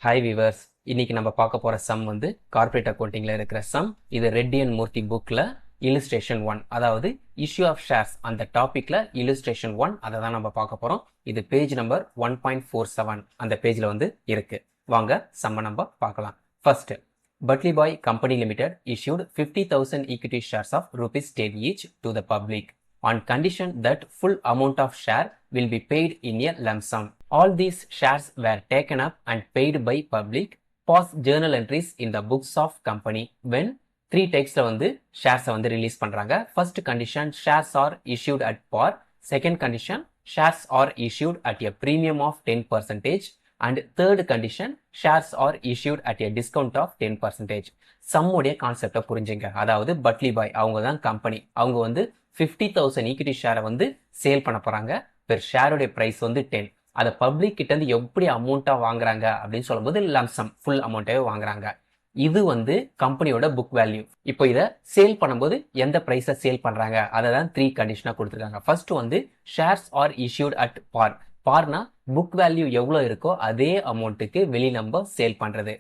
Hi viewers, இன்னைக்கு நம்ம பார்க்க போற சம் வந்து கார்ப்பரேட் அக்கௌண்டிங்ல இருக்கிற சம். இது ரெட்டி அண்ட் மூர்த்தி புக்ல இல்லுஸ்ட்ரேஷன் 1, அதாவது இஷ்யூ ஆஃப் ஷேர்ஸ் அந்த டாபிக்ல இல்லுஸ்ட்ரேஷன் 1 அதை தான் நம்ம பார்க்க போறோம். இது பேஜ் நம்பர் 1.47 அந்த பேஜ்ல வந்து இருக்கு. வாங்க சம்ம நம்ம பார்க்கலாம். First, பட்லி bye company limited issued 50,000 equity shares of rupees 10 each to the public on condition that full amount of share will be paid in a lump sum. All these shares were taken up and paid by public. Pause journal entries in the books of company when 3 typesல வந்து shares வந்து release பண்றாங்க. First condition, shares are issued at par. Second condition, shares are issued at a premium of 10%. And third condition, shares are issued at a discount of 10%. சம்முடைய கான்செப்டை புரிஞ்சுங்க. அதாவது பட்லி பாய் அவங்க தான் company. அவங்க வந்து 50,000 ஈக்விட்டி ஷேரை வந்து சேல் பண்ண போறாங்க. பெர் ஷேருடைய பிரைஸ் வந்து 10. அதை பப்ளிக் கிட்ட இருந்து எப்படி அமௌண்ட்டா வாங்குறாங்க அப்படின்னு சொல்லும்போது லம்சம் ஃபுல் அமௌண்ட்டாவே வாங்குறாங்க. இது வந்து கம்பெனியோட புக் வேல்யூ. இப்போ இதை சேல் பண்ணும்போது எந்த பிரைஸை சேல் பண்றாங்க அதை தான் 3 கண்டிஷனா கொடுத்துருக்காங்க. ஃபர்ஸ்ட் வந்து shares are issued at par. பார்னா புக் வேல்யூ எவ்வளோ இருக்கோ அதே அமௌண்ட்டுக்கு வெளி நம்ம சேல் பண்றது.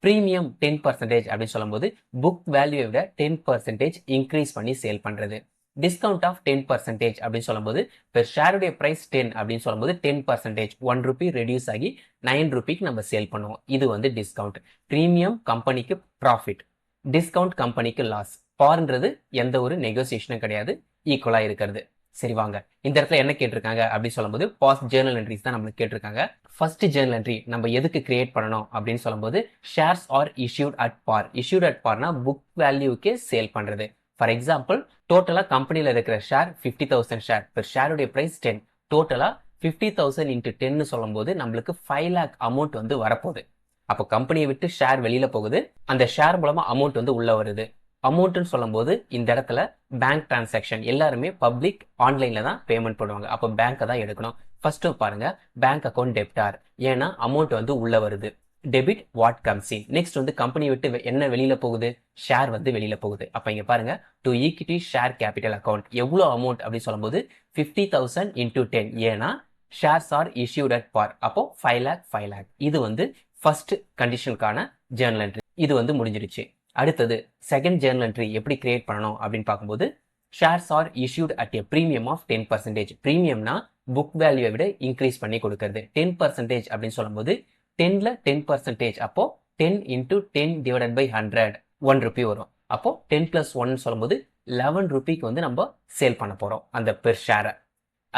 ப்ரீமியம் 10% அப்படின்னு சொல்லும்போது புக் வேல்யூவை விட 10% இன்க்ரீஸ் பண்ணி சேல் பண்றது. டிஸ்கவுண்ட் ஆஃப் 10% அப்படின்னு சொல்லும்போது பெர் ஷேருடைய பிரைஸ் 10 அப்படின்னு சொல்லும்போது 10% 1 ரூபி ரெடியூஸ் ஆகி 9 ரூபிக்கு நம்ம சேல் பண்ணுவோம். இது வந்து டிஸ்கவுண்ட். ப்ரீமியம் கம்பெனிக்கு ப்ராஃபிட், டிஸ்கவுண்ட் கம்பெனிக்கு லாஸ். பார்ன்றது எந்த ஒரு நெகோசியேஷனும் கிடையாது, ஈக்குவலா இருக்கிறது. சரி வாங்க, இந்த இடத்துல என்ன கேட்டிருக்காங்க அப்படின்னு சொல்லும்போது பாஸ்ட் ஜேர்னல் என்ட்ரிஸ் தான் நம்மளுக்கு கேட்டிருக்காங்க. ஃபர்ஸ்ட் ஜேர்னல் என்ட்ரி நம்ம எதுக்கு கிரியேட் பண்ணணும் அப்படின்னு சொல்லும்போது shares are issued at par. Issued at பார்னா புக் வேல்யூக்கே சேல் பண்றது. ஃபார் எக்ஸாம்பிள், டோட்டலா கம்பெனில இருக்கிற ஷேர் 50,000 ஷேர். பெர் ஷேருடைய பிரைஸ் 10. டோட்டலா 50,000 இன்ட்டு 10 சொல்லும்போது நம்மளுக்கு 5 lakh அமௌண்ட் வந்து வரப்போகுது. அப்போ கம்பெனியை விட்டு ஷேர் வெளியில போகுது, அந்த ஷேர் மூலமா அமௌண்ட் வந்து உள்ள வருது. அமௌண்ட்னு சொல்லும்போது இந்த இடத்துல பேங்க் டிரான்சாக்ஷன் எல்லாருமே பப்ளிக் ஆன்லைன்ல தான் பேமெண்ட் பண்ணுவாங்க. அப்போ பேங்க்கை தான் எடுக்கணும். ஃபர்ஸ்ட் பாருங்க, பேங்க் அக்கௌண்ட் டெப்டார், ஏன்னா அமௌண்ட் வந்து உள்ள வருது. Debit what comes in. Next வந்து கம்பெனி விட்டு என்ன வெளியில போகுது, ஷேர் வந்து வெளியில போகுது. அப்ப இங்க பாருங்க, to equity share capital account எவ்வளவு அமௌண்ட் அப்படின்னு சொல்லும்போது 50,000 இன்டூ 10, ஏன்னா ஷேர்ஸ் ஆர் இஷ்யூட் அட் பார். அப்போ 5 lakh. இது வந்து ஃபர்ஸ்ட் கண்டிஷனுக்கான ஜேர்னல் என்ட்ரி. இது வந்து முடிஞ்சிருச்சு. அடுத்தது செகண்ட் ஜேர்னல் என்ட்ரி எப்படி கிரியேட் பண்ணணும் அப்படின்னு பார்க்கும்போது shares are issued at a premium of 10%. ப்ரீமியம்னா புக் வேல்யூவை விட இன்க்ரீஸ் பண்ணி கொடுக்கறது. 10% அப்படின்னு சொல்லும்போது 10ல 10%, அப்போ 10 இன்டூ 10 டிவைடட் பை 100, 1 ரூபி வரும். அப்போ 10 பிளஸ் 1 சொல்லும்போது 11 ரூபிக்கு வந்து நம்ம சேல் பண்ண போறோம் அந்த பெர் ஷேரை.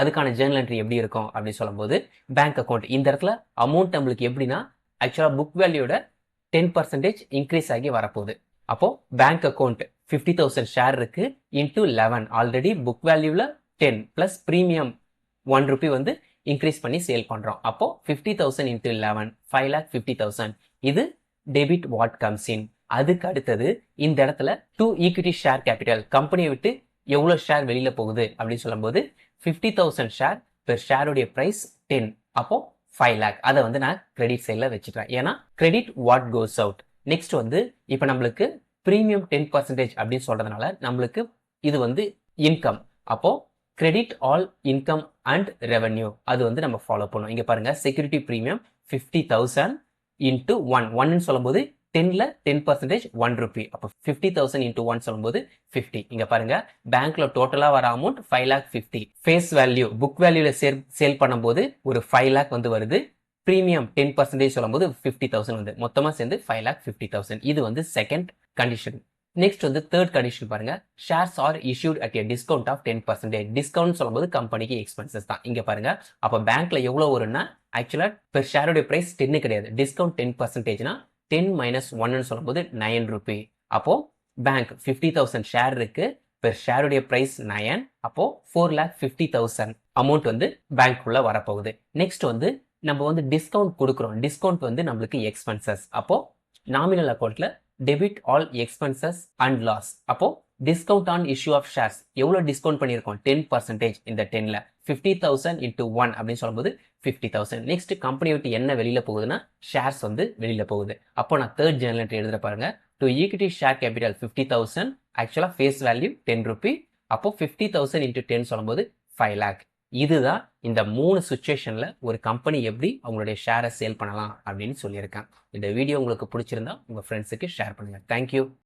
அதுக்கான ஜேர்னல் என்ட்ரி எப்படி இருக்கும் அப்படின்னு சொல்லும்போது பேங்க் அக்கௌண்ட். இந்த இடத்துல அமௌண்ட் நம்மளுக்கு எப்படின்னா ஆக்சுவலா புக் வேல்யூட 10% இன்க்ரீஸ் ஆகி வரப்போகுது. அப்போ பேங்க் அக்கௌண்ட் 50,000 ஷேர் இருக்கு இன்டூ 11. ஆல்ரெடி புக் வேல்யூல 10 பிளஸ் ப்ரீமியம் 1 ரூபி வந்து இன்க்ரீஸ் பண்ணி சேல் பண்றோம். அப்போ 50,000 இன்டூ 11, 5,50,000. இது டெபிட் வாட் கம்ஸ் இன். அதுக்கு அடுத்தது இந்த இடத்துல டூ ஈக்விட்டி ஷேர் கேபிட்டல், கம்பெனியை விட்டு எவ்வளவு ஷேர் வெளியில போகுது அப்படின்னு சொல்லும்போது 50,000 ஷேர், பெர் ஷேருடைய பிரைஸ் 10. அப்போ 5 lakh. அதை வந்து நான் கிரெடிட் சைட்ல வச்சுட்டேன், ஏன்னா credit what goes out. Next வந்து இப்போ நம்மளுக்கு ப்ரீமியம் 10% அப்படின்னு சொல்றதுனால நம்மளுக்கு இது வந்து இன்கம். அப்போ credit all income and revenue அது வந்து நம்ம ஃபாலோ பண்ணும். இங்க பாருங்க, செக்யூரிட்டி ப்ரீமியம் 50,000 இன்டூ 1 சொல்லும்போது 10ல 10% 1 ரூபி. அப்போ 50,000 இன்டூ 1 சொல்லும்போது 50. இங்க பாருங்க, பேங்க்ல டோட்டலா வர அமௌண்ட் 5,50,000. ஃபேஸ் வேல்யூ புக் வேல்யூல சேல் பண்ணும்போது ஒரு 5 lakh வந்து வருது. ப்ரீமியம் 10% சொல்லும்போது 50,000 வந்து மொத்தமா சேர்ந்து 5,50,000. இது வந்து செகண்ட் கண்டிஷன். நெக்ஸ்ட் வந்து தேர்ட் கண்டிஷன் பாருங்க, shares are issued at a discount of 10%. Discount சொல்லும்போது கம்பெனிக்கு எக்ஸ்பென்சஸ் தான். இங்க பாருங்க, அப்ப பேங்க்ல எவ்வளவு வரும்னா ஆக்சுவலா பெர் ஷேருடைய பிரைஸ் 10 கிடையாது, டிஸ்கவுண்ட் 10%னா 10 மைனஸ் 1 சொல்லும்போது 9 ரூபி. அப்போ பேங்க் 50,000 ஷேர் இருக்கு, பெர் ஷேருடைய பிரைஸ் 9. அப்போ 4,50,000 அமௌண்ட் வந்து பேங்க் உள்ள வரப்போகுது. நெக்ஸ்ட் வந்து நம்ம வந்து டிஸ்கவுண்ட் கொடுக்குறோம். டிஸ்கவுண்ட் வந்து நம்மளுக்கு எக்ஸ்பென்சஸ். அப்போ நாமினல் அக்கௌண்ட்ல debit all expenses and loss. அப்போ discount on issue of shares எவ்வளவு டிஸ்கவுண்ட் பண்ணியிருக்கோம், 10%. இந்த 10ல 50,000 இன்டூ 1 அப்படின்னு சொல்லும்போது 50,000. நெக்ஸ்ட் கம்பெனி விட்டு என்ன வெளியில போகுதுன்னா ஷேர்ஸ் வந்து வெளியில போகுது. அப்போ நான் தேர்ட் ஜேர்னல் என்ட்ரி எழுதுற பாருங்க, டு ஈக்விட்டி ஷேர் கேபிட்டல் 50,000, ஆக்சுவலா ஃபேஸ் வேல்யூ 10 ரூபி. அப்போ 50,000 இன்டூ 10 சொல்லும்போது 5 lakh. இதுதான் இந்த 3 சுச்சுவேஷனில் ஒரு கம்பெனி எப்படி அவங்களுடைய ஷேரை சேல் பண்ணலாம் அப்படின்னு சொல்லியிருக்கேன். இந்த வீடியோ உங்களுக்கு பிடிச்சிருந்தா உங்கள் ஃப்ரெண்ட்ஸுக்கு ஷேர் பண்ணுங்கள். தேங்க்யூ.